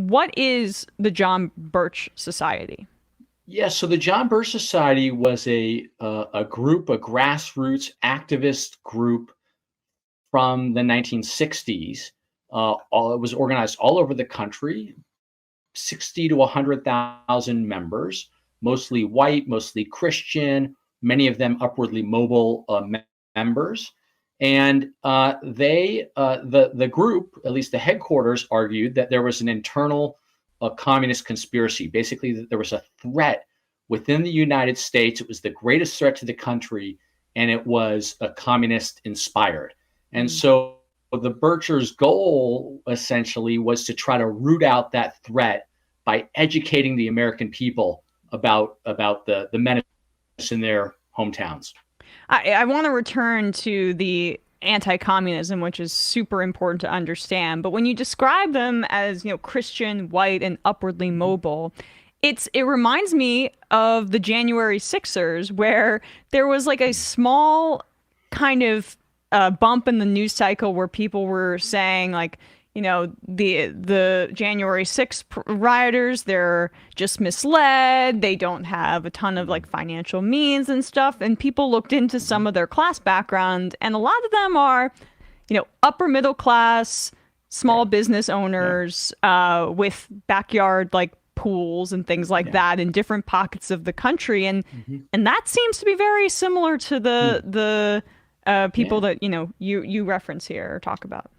what is the John Birch Society? Yeah, so the John Birch Society was a group, a grassroots activist group from the 1960s. It was organized all over the country, 60 to 100,000 members, mostly white, mostly Christian, many of them upwardly mobile members. And the group, at least the headquarters, argued that there was an internal communist conspiracy. Basically, that there was a threat within the United States. It was the greatest threat to the country, and it was a communist inspired. And so the Birchers' goal essentially was to try to root out that threat by educating the American people about the menace in their hometowns. I want to return to the anti-communism, which is super important to understand. But when you describe them as, Christian, white, and upwardly mobile, it reminds me of the January 6th's, where there was like a small kind of bump in the news cycle where people were saying like, the January 6th rioters, they're just misled. They don't have a ton of like financial means and stuff. And people looked into some of their class background, and a lot of them are, upper middle class, small business owners, with backyard like pools and things like that in different pockets of the country. And that seems to be very similar to the people that, you reference here or talk about.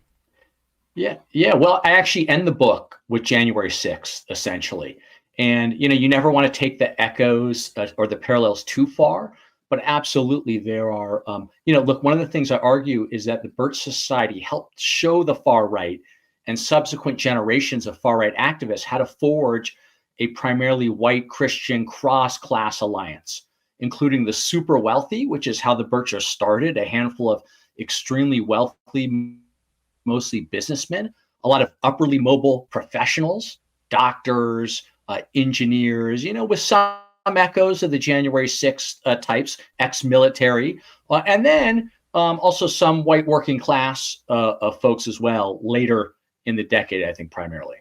Yeah. Well, I actually end the book with January 6th, essentially. And, you never want to take the echoes or the parallels too far, but absolutely there are, look, one of the things I argue is that the Birch Society helped show the far right and subsequent generations of far right activists how to forge a primarily white Christian cross-class alliance, including the super wealthy, which is how the Birchers started, a handful of extremely wealthy, mostly businessmen, a lot of upwardly mobile professionals, doctors, engineers, with some echoes of the January 6th types, ex-military, and then also some white working class folks as well later in the decade, I think primarily.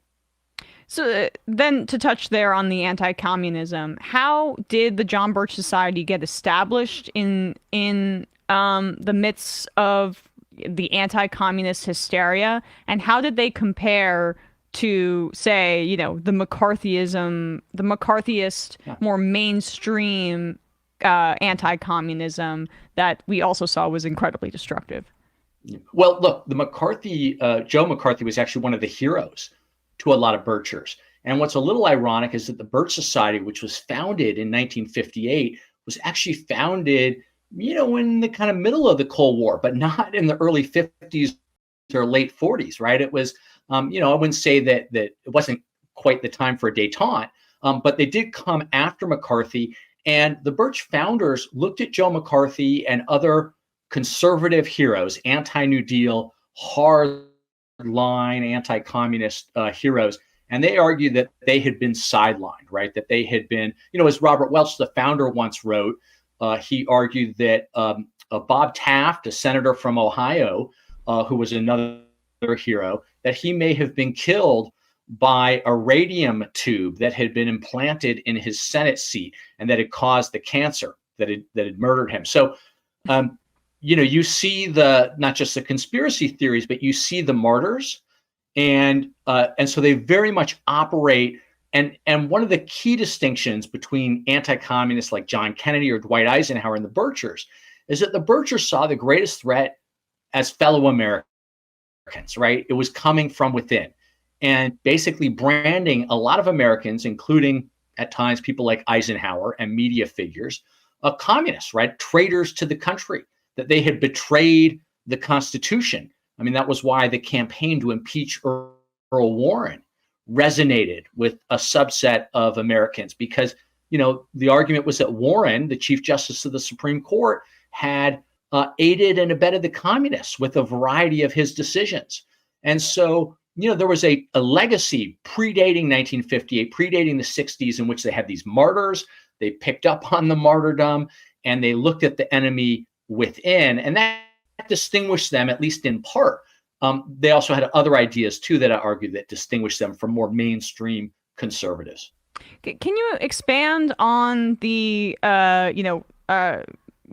So then to touch there on the anti-communism, how did the John Birch Society get established in the midst of the anti-communist hysteria, and how did they compare to, say, the McCarthyist, more mainstream anti-communism that we also saw was incredibly destructive? Well, look, Joe McCarthy was actually one of the heroes to a lot of Birchers. And what's a little ironic is that the Birch Society, which was founded in 1958, was actually founded in the kind of middle of the Cold War, but not in the early 50s or late 40s, right? It was, I wouldn't say that it wasn't quite the time for a détente, but they did come after McCarthy. And the Birch founders looked at Joe McCarthy and other conservative heroes, anti-New Deal, hard-line anti-communist heroes, and they argued that they had been sidelined, right? That they had been, as Robert Welch, the founder, once wrote, he argued that Bob Taft, a senator from Ohio, who was another hero, that he may have been killed by a radium tube that had been implanted in his Senate seat and that had caused the cancer that had murdered him. So, you see not just the conspiracy theories, but you see the martyrs, and so they very much operate. And one of the key distinctions between anti-communists like John Kennedy or Dwight Eisenhower and the Birchers is that the Birchers saw the greatest threat as fellow Americans, right? It was coming from within and basically branding a lot of Americans, including at times people like Eisenhower and media figures, communists, right? Traitors to the country, that they had betrayed the Constitution. I mean, that was why the campaign to impeach Earl Warren resonated with a subset of Americans because, the argument was that Warren, the Chief Justice of the Supreme Court, had aided and abetted the communists with a variety of his decisions. And so, there was a legacy predating 1958, predating the 60s, in which they had these martyrs. They picked up on the martyrdom and they looked at the enemy within. And that distinguished them, at least in part, they also had other ideas too that I argue that distinguished them from more mainstream conservatives. Can you expand on the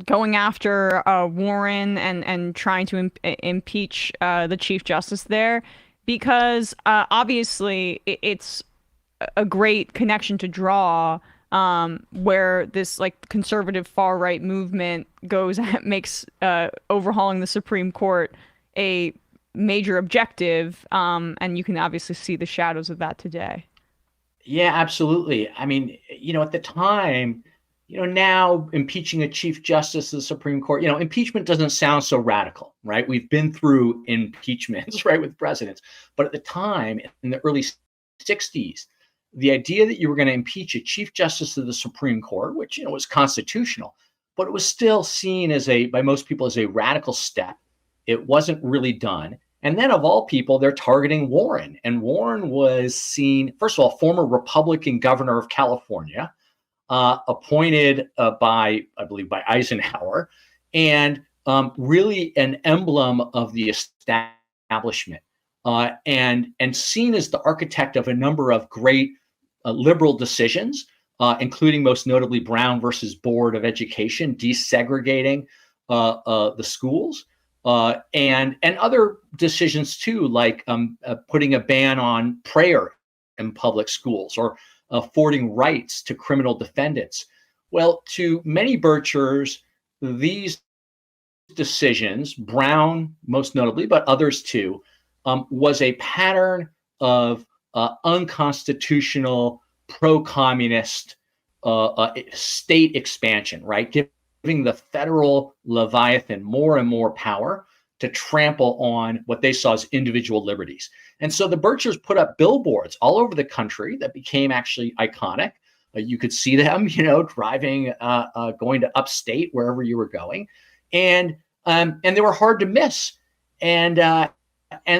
going after Warren and trying to impeach the Chief Justice there? Because obviously it's a great connection to draw, where this like conservative far right movement goes makes overhauling the Supreme Court a major objective, and you can obviously see the shadows of that today. Yeah, absolutely. I mean, at the time, now impeaching a Chief Justice of the Supreme Court, impeachment doesn't sound so radical, right? We've been through impeachments, right, with presidents. But at the time, in the early 60s, the idea that you were going to impeach a Chief Justice of the Supreme Court, which, was constitutional, but it was still seen by most people as a radical step. It wasn't really done. And then, of all people, they're targeting Warren. And Warren was seen, first of all, former Republican governor of California, appointed by Eisenhower, and really an emblem of the establishment, and seen as the architect of a number of great liberal decisions, including most notably Brown versus Board of Education, desegregating the schools. And other decisions too, like putting a ban on prayer in public schools, or affording rights to criminal defendants. Well, to many Birchers, these decisions, Brown most notably, but others too, was a pattern of unconstitutional, pro-communist state expansion, right? Giving the federal Leviathan more and more power to trample on what they saw as individual liberties. And so the Birchers put up billboards all over the country that became actually iconic. You could see them, driving, going to upstate, wherever you were going. And they were hard to miss. And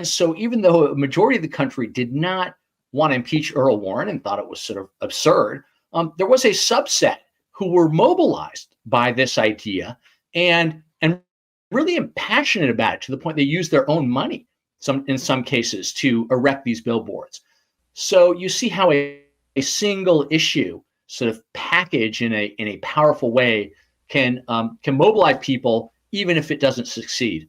so even though a majority of the country did not want to impeach Earl Warren and thought it was sort of absurd, there was a subset who were mobilized by this idea and really passionate about it, to the point they used their own money, in some cases, to erect these billboards. So you see how a single issue sort of package in a powerful way can mobilize people, even if it doesn't succeed.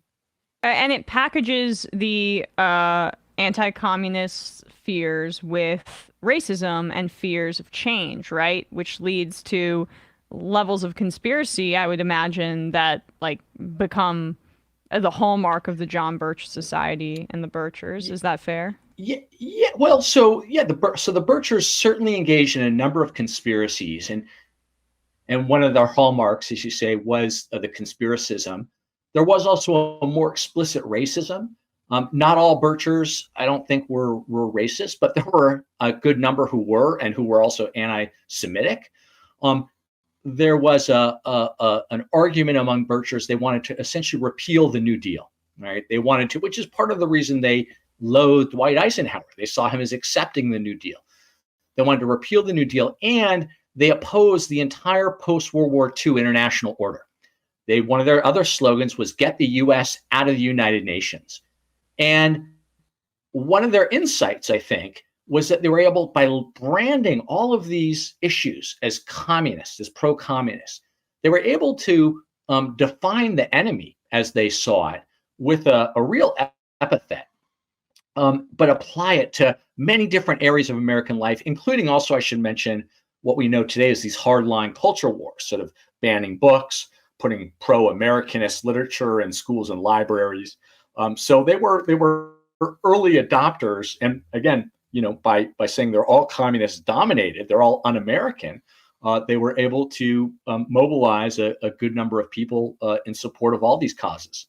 And it packages the anti-communist fears with racism and fears of change, right? Which leads to levels of conspiracy, I would imagine, that like become the hallmark of the John Birch Society and the Birchers. Is that fair? Yeah. Well, the Birchers certainly engaged in a number of conspiracies, and one of their hallmarks, as you say, was the conspiracism. There was also a more explicit racism. Not all Birchers, I don't think, were racist, but there were a good number who were, and who were also anti-Semitic. There was an argument among Birchers. They wanted to essentially repeal the New Deal, right? They wanted to, which is part of the reason they loathed Dwight Eisenhower. They saw him as accepting the New Deal. They wanted to repeal the New Deal, and they opposed the entire post-World War II international order. One of their other slogans was "Get the U.S. out of the United Nations." And one of their insights, I think, was that they were able, by branding all of these issues as communist, as pro-communist, they were able to define the enemy as they saw it with a real epithet, but apply it to many different areas of American life, including also, I should mention, what we know today as these hardline culture wars, sort of banning books, putting pro-Americanist literature in schools and libraries. So they were early adopters, and again, by saying they're all communist dominated, they're all un-American, they were able to mobilize a good number of people in support of all these causes.